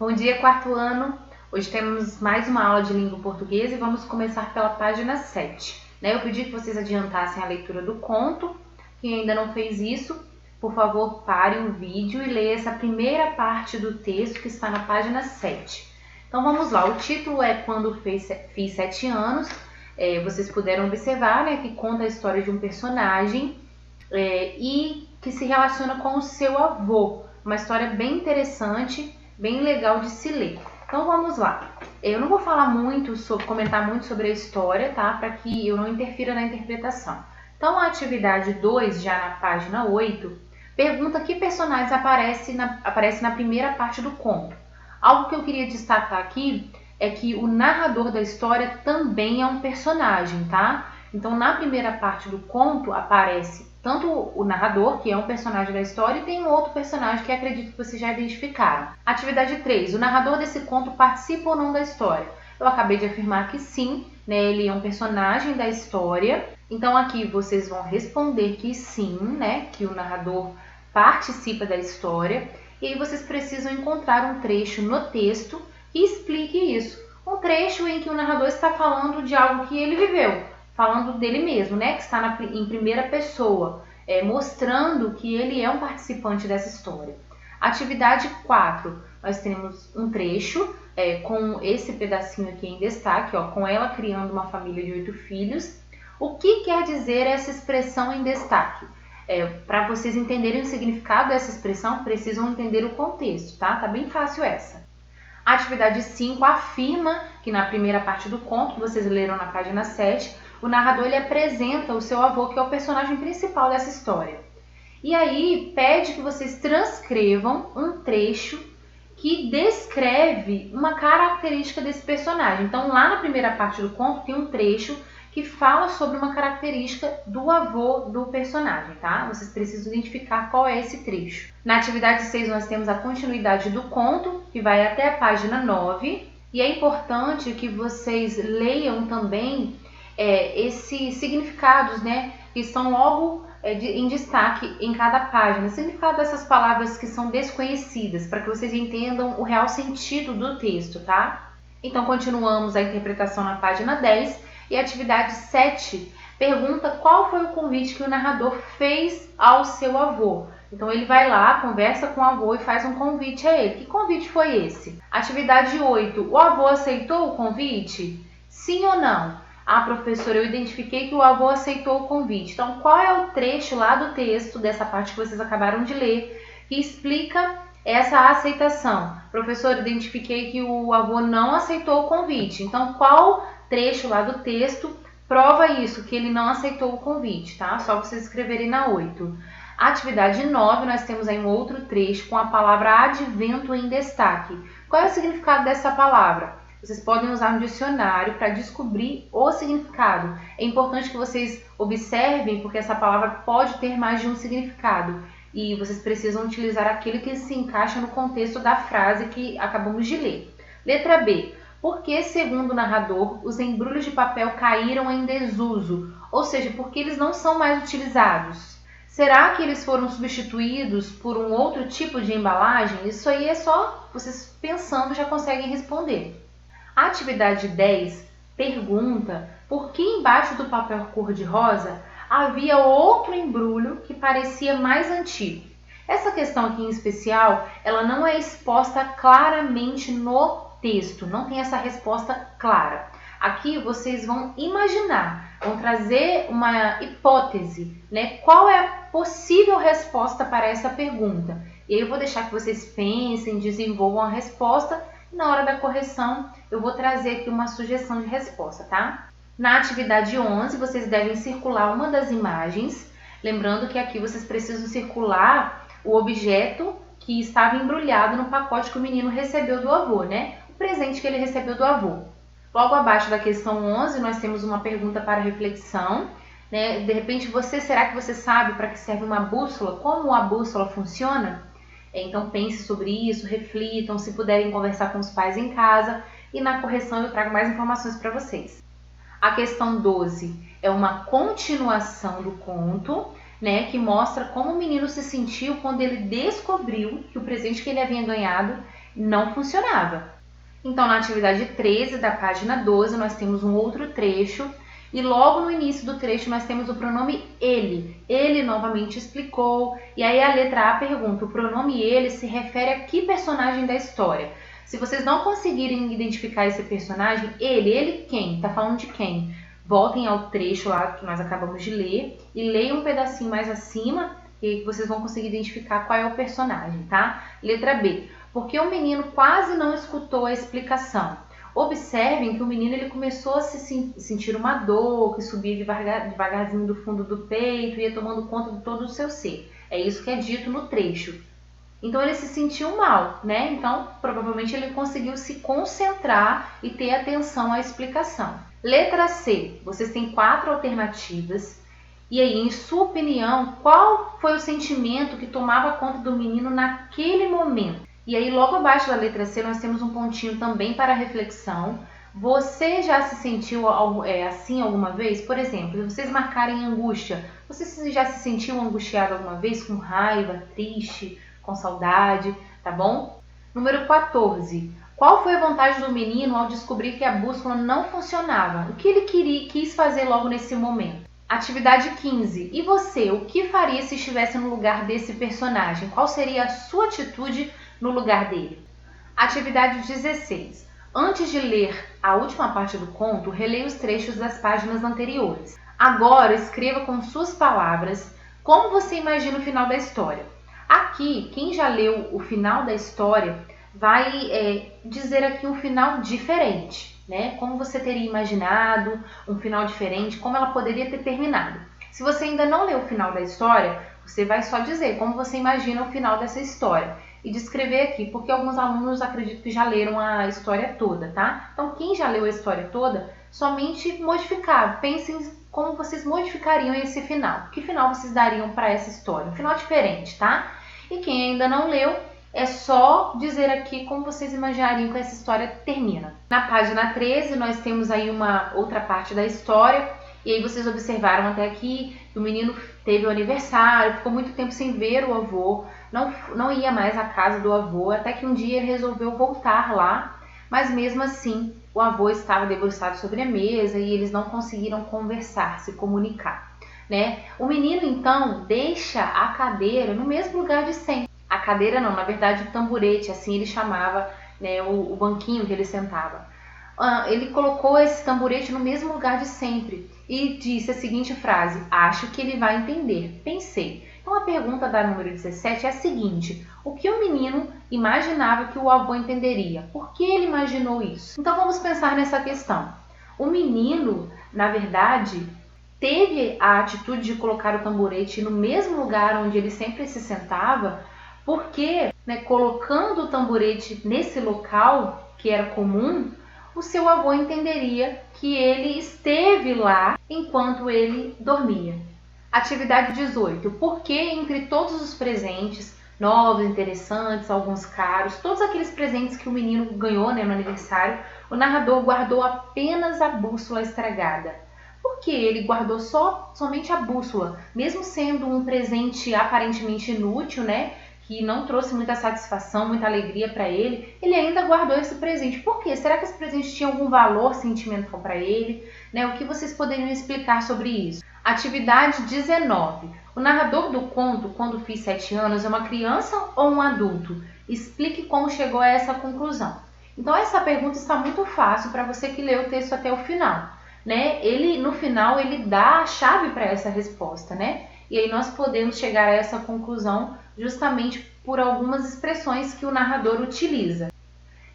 Bom dia, quarto ano! Hoje temos mais uma aula de língua portuguesa e vamos começar pela página 7. Eu pedi que vocês adiantassem a leitura do conto. Quem ainda não fez isso, por favor, pare o vídeo e leia essa primeira parte do texto que está na página 7. Então vamos lá, o título é Quando Fiz 7 anos. Vocês puderam observar, que conta a história de um personagem e que se relaciona com o seu avô. Uma história bem interessante, bem legal de se ler. Então vamos lá. Eu não vou falar muito, comentar muito sobre a história, tá? Para que eu não interfira na interpretação. Então a atividade 2, já na página 8, pergunta que personagens aparece na primeira parte do conto. Algo que eu queria destacar aqui é que o narrador da história também é um personagem, tá? Então na primeira parte do conto aparece tanto o narrador, que é um personagem da história, e tem um outro personagem que acredito que vocês já identificaram. Atividade 3. O narrador desse conto participa ou não da história? Eu acabei de afirmar que sim, ele é um personagem da história. Então aqui vocês vão responder que sim, que o narrador participa da história. E aí vocês precisam encontrar um trecho no texto que explique isso. Um trecho em que o narrador está falando de algo que ele viveu. Falando dele mesmo, que está em primeira pessoa, mostrando que ele é um participante dessa história. Atividade 4, nós temos um trecho com esse pedacinho aqui em destaque, com ela criando uma família de 8 filhos. O que quer dizer essa expressão em destaque? Para vocês entenderem o significado dessa expressão, precisam entender o contexto, tá? Tá bem fácil essa. Atividade 5 afirma que na primeira parte do conto, que vocês leram na página 7, o narrador ele apresenta o seu avô, que é o personagem principal dessa história. E aí pede que vocês transcrevam um trecho que descreve uma característica desse personagem. Então lá na primeira parte do conto tem um trecho que fala sobre uma característica do avô do personagem, tá? Vocês precisam identificar qual é esse trecho. Na atividade 6 nós temos a continuidade do conto, que vai até a página 9. E é importante que vocês leiam também esses significados, que estão logo em destaque em cada página. O significado dessas palavras que são desconhecidas, para que vocês entendam o real sentido do texto, tá? Então continuamos a interpretação na página 10 e a atividade 7 pergunta qual foi o convite que o narrador fez ao seu avô. Então ele vai lá, conversa com o avô e faz um convite a ele. Que convite foi esse? Atividade 8. O avô aceitou o convite? Sim ou não? Professora, eu identifiquei que o avô aceitou o convite. Então, qual é o trecho lá do texto, dessa parte que vocês acabaram de ler, que explica essa aceitação? Professora, identifiquei que o avô não aceitou o convite. Então, qual trecho lá do texto prova isso, que ele não aceitou o convite, tá? Só vocês escreverem na 8. Atividade 9, nós temos aí um outro trecho com a palavra advento em destaque. Qual é o significado dessa palavra? Vocês podem usar um dicionário para descobrir o significado. É importante que vocês observem, porque essa palavra pode ter mais de um significado. E vocês precisam utilizar aquele que se encaixa no contexto da frase que acabamos de ler. Letra B. Por que, segundo o narrador, os embrulhos de papel caíram em desuso? Ou seja, porque eles não são mais utilizados? Será que eles foram substituídos por um outro tipo de embalagem? Isso aí é só vocês pensando já conseguem responder. A atividade 10 pergunta por que embaixo do papel cor-de-rosa havia outro embrulho que parecia mais antigo. Essa questão aqui em especial, ela não é exposta claramente no texto, não tem essa resposta clara. Aqui vocês vão imaginar, vão trazer uma hipótese, qual é a possível resposta para essa pergunta. E aí eu vou deixar que vocês pensem, desenvolvam a resposta. Na hora da correção, eu vou trazer aqui uma sugestão de resposta, tá? Na atividade 11, vocês devem circular uma das imagens. Lembrando que aqui vocês precisam circular o objeto que estava embrulhado no pacote que o menino recebeu do avô, O presente que ele recebeu do avô. Logo abaixo da questão 11, nós temos uma pergunta para reflexão. De repente, será que você sabe para que serve uma bússola? Como a bússola funciona? Então pense sobre isso, reflitam, se puderem conversar com os pais em casa e na correção eu trago mais informações para vocês. A questão 12 é uma continuação do conto, que mostra como o menino se sentiu quando ele descobriu que o presente que ele havia ganhado não funcionava. Então, na atividade 13 da página 12, nós temos um outro trecho e logo no início do trecho nós temos o pronome ele. Ele novamente explicou e aí a letra A pergunta, o pronome ele se refere a que personagem da história? Se vocês não conseguirem identificar esse personagem, ele quem? Tá falando de quem? Voltem ao trecho lá que nós acabamos de ler e leiam um pedacinho mais acima e vocês vão conseguir identificar qual é o personagem, tá? Letra B. Porque o menino quase não escutou a explicação. Observem que o menino ele começou a sentir uma dor que subia devagarzinho do fundo do peito e ia tomando conta de todo o seu ser. É isso que é dito no trecho. Então ele se sentiu mal, né? Então provavelmente ele conseguiu se concentrar e ter atenção à explicação. Letra C. Vocês têm 4 alternativas. E aí, em sua opinião, qual foi o sentimento que tomava conta do menino naquele momento? E aí, logo abaixo da letra C, nós temos um pontinho também para reflexão. Você já se sentiu assim alguma vez? Por exemplo, se vocês marcarem angústia, você já se sentiu angustiado alguma vez? Com raiva, triste, com saudade, tá bom? Número 14. Qual foi a vontade do menino ao descobrir que a bússola não funcionava? O que ele quis fazer logo nesse momento? Atividade 15. E você, o que faria se estivesse no lugar desse personagem? Qual seria a sua atitude no lugar dele? Atividade 16. Antes de ler a última parte do conto, releia os trechos das páginas anteriores. Agora, escreva com suas palavras como você imagina o final da história. Aqui, quem já leu o final da história vai dizer aqui um final diferente, né? Como você teria imaginado um final diferente, como ela poderia ter terminado. Se você ainda não leu o final da história, você vai só dizer como você imagina o final dessa história e descrever aqui, porque alguns alunos acredito que já leram a história toda, tá? Então, quem já leu a história toda, somente modificar. Pensem como vocês modificariam esse final. Que final vocês dariam para essa história? Um final diferente, tá? E quem ainda não leu, é só dizer aqui como vocês imaginariam que essa história termina. Na página 13, nós temos aí uma outra parte da história. E aí vocês observaram até aqui que o menino teve o aniversário, ficou muito tempo sem ver o avô, não ia mais à casa do avô, até que um dia ele resolveu voltar lá, mas mesmo assim o avô estava debruçado sobre a mesa e eles não conseguiram conversar, se comunicar, né? O menino então deixa a cadeira no mesmo lugar de sempre. A cadeira não, na verdade o tamborete, assim ele chamava, né, o banquinho que ele sentava. Ele colocou esse tamborete no mesmo lugar de sempre e disse a seguinte frase: acho que ele vai entender, pensei. Então a pergunta da número 17 é a seguinte: o que o menino imaginava que o avô entenderia? Por que ele imaginou isso? Então vamos pensar nessa questão. O menino, na verdade, teve a atitude de colocar o tamborete no mesmo lugar onde ele sempre se sentava, porque, né, colocando o tamborete nesse local que era comum, o seu avô entenderia que ele esteve lá enquanto ele dormia. Atividade 18. Por que entre todos os presentes, novos, interessantes, alguns caros, todos aqueles presentes que o menino ganhou, né, no aniversário, o narrador guardou apenas a bússola estragada? Por que ele guardou somente a bússola, mesmo sendo um presente aparentemente inútil, né? Que não trouxe muita satisfação, muita alegria para ele, ele ainda guardou esse presente. Por quê? Será que esse presente tinha algum valor sentimental para ele? Né? O que vocês poderiam explicar sobre isso? Atividade 19. O narrador do conto, quando fiz 7 anos, é uma criança ou um adulto? Explique como chegou a essa conclusão. Então essa pergunta está muito fácil para você que leu o texto até o final, né? No final ele dá a chave para essa resposta, né? E aí nós podemos chegar a essa conclusão justamente por algumas expressões que o narrador utiliza.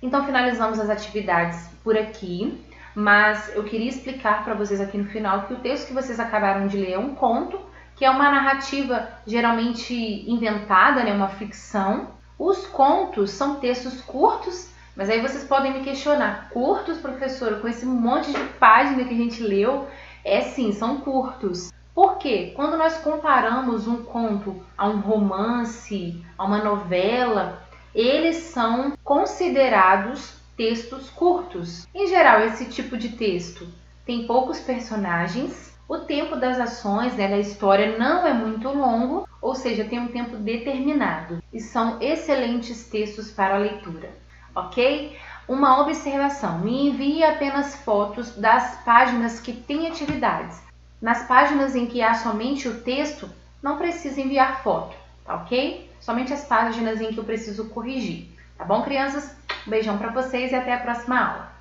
Então finalizamos as atividades por aqui, mas eu queria explicar para vocês aqui no final que o texto que vocês acabaram de ler é um conto, que é uma narrativa geralmente inventada, né, uma ficção. Os contos são textos curtos, mas aí vocês podem me questionar: curtos, professora, com esse monte de página que a gente leu? Sim, são curtos. Por quê? Quando nós comparamos um conto a um romance, a uma novela, eles são considerados textos curtos. Em geral, esse tipo de texto tem poucos personagens, o tempo das ações, né, da história não é muito longo, ou seja, tem um tempo determinado. E são excelentes textos para a leitura. ok? Uma observação, me envie apenas fotos das páginas que têm atividades. Nas páginas em que há somente o texto, não precisa enviar foto, tá ok? Somente as páginas em que eu preciso corrigir. Tá bom, crianças? Um beijão para vocês e até a próxima aula.